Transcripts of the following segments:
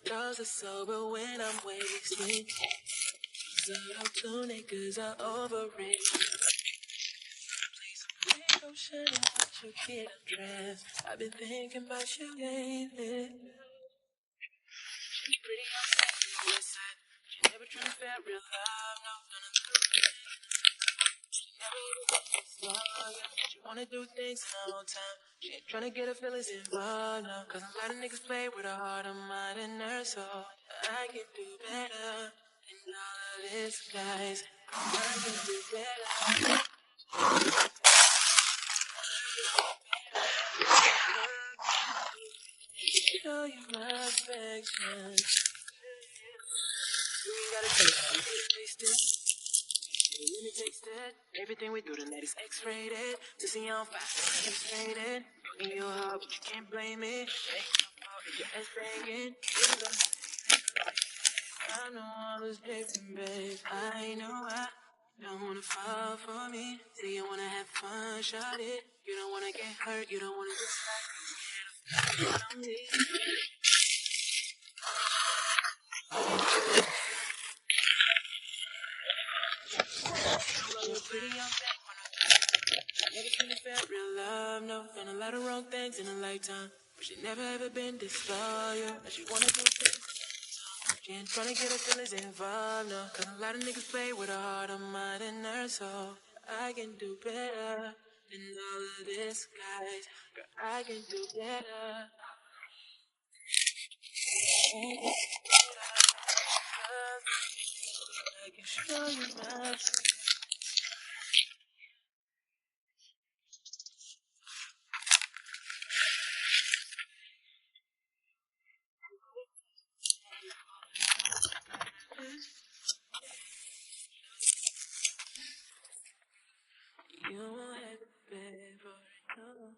Girls are sober when I'm wasted. So don't tune it cause I overrate. Please don't go shining but you get undressed. I've been thinking about you lately. She's pretty on the west side. She never tryna fat real love, no, none of the She never she wanna do things in her own time. She ain't tryna get her feelings involved, no. Cause a lot of niggas play with her heart and mind and her soul. I can do better than all of this, guys. I can do better. Show you my affection. You ain't gotta taste it. Let me taste it. Everything we do tonight is X-rated. To see on fire, X-rated. In your heart, but you can't blame it. Ain't no fault if your ass banging. I know all is different, babe. I know I don't wanna fall for me. So you wanna have fun, shot it. You don't wanna get hurt, you don't wanna get stuck. On me. You're pretty on back when I never truly felt real love, no. Done a lot of wrong things in a lifetime. But she never ever been this loyal. And she wanna do things. She ain't tryna get her feelings involved, no. Cause a lot of niggas play with her heart, her mind, and her soul. I can do better than all of this, guys. Girl, I can do better. I can show you my You won't have to pay for it, no.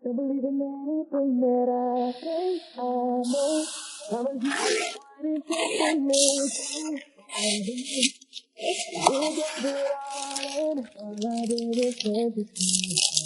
Don't believe in anything that I say. I know. Promise you wanted to me. You got it all in. All I did is let you see.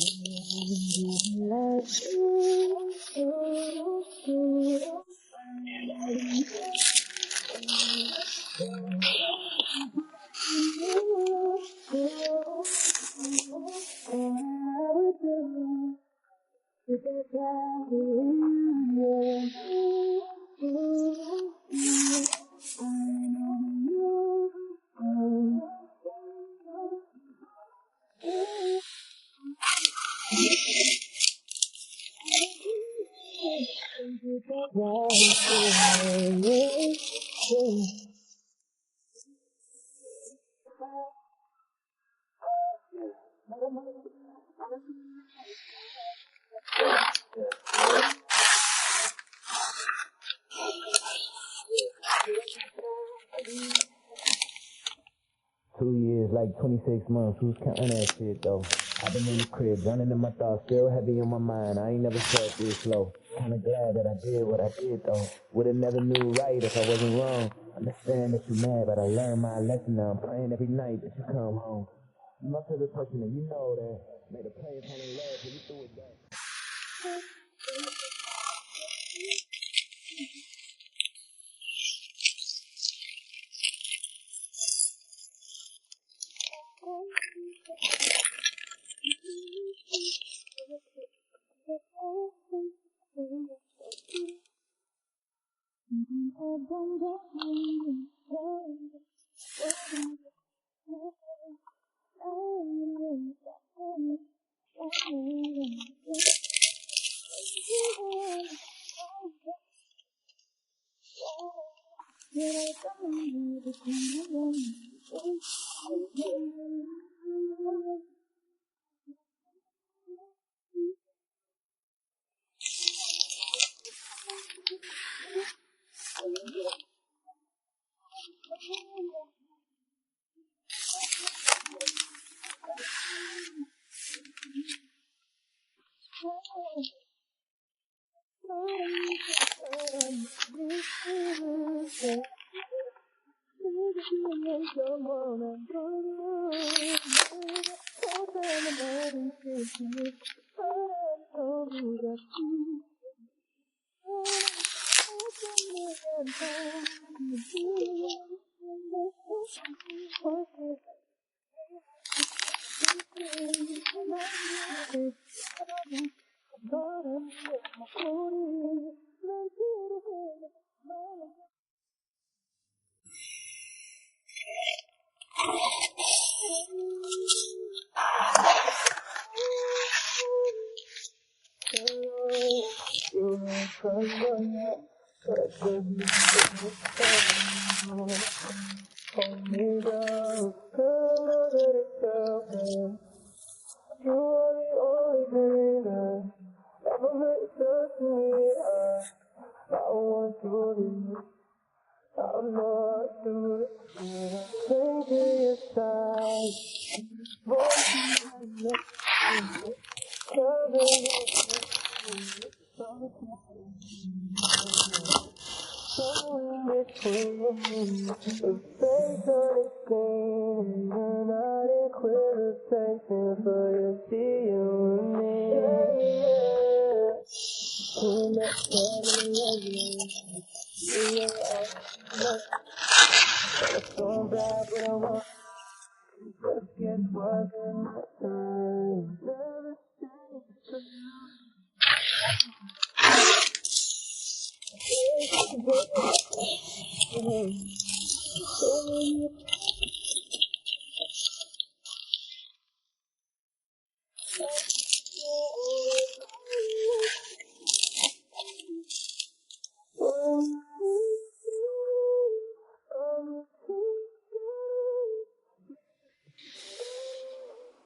Like 26 months, who's counting that shit though? I've been in the crib, running in my thoughts, still heavy on my mind. I ain't never felt this low. Kinda glad that I did what I did though. Would've never knew right if I wasn't wrong. Understand that you mad, but I learned my lesson now. I'm praying every night that you come home. You my favorite person and you know that. Made a play upon the love, but you threw it back.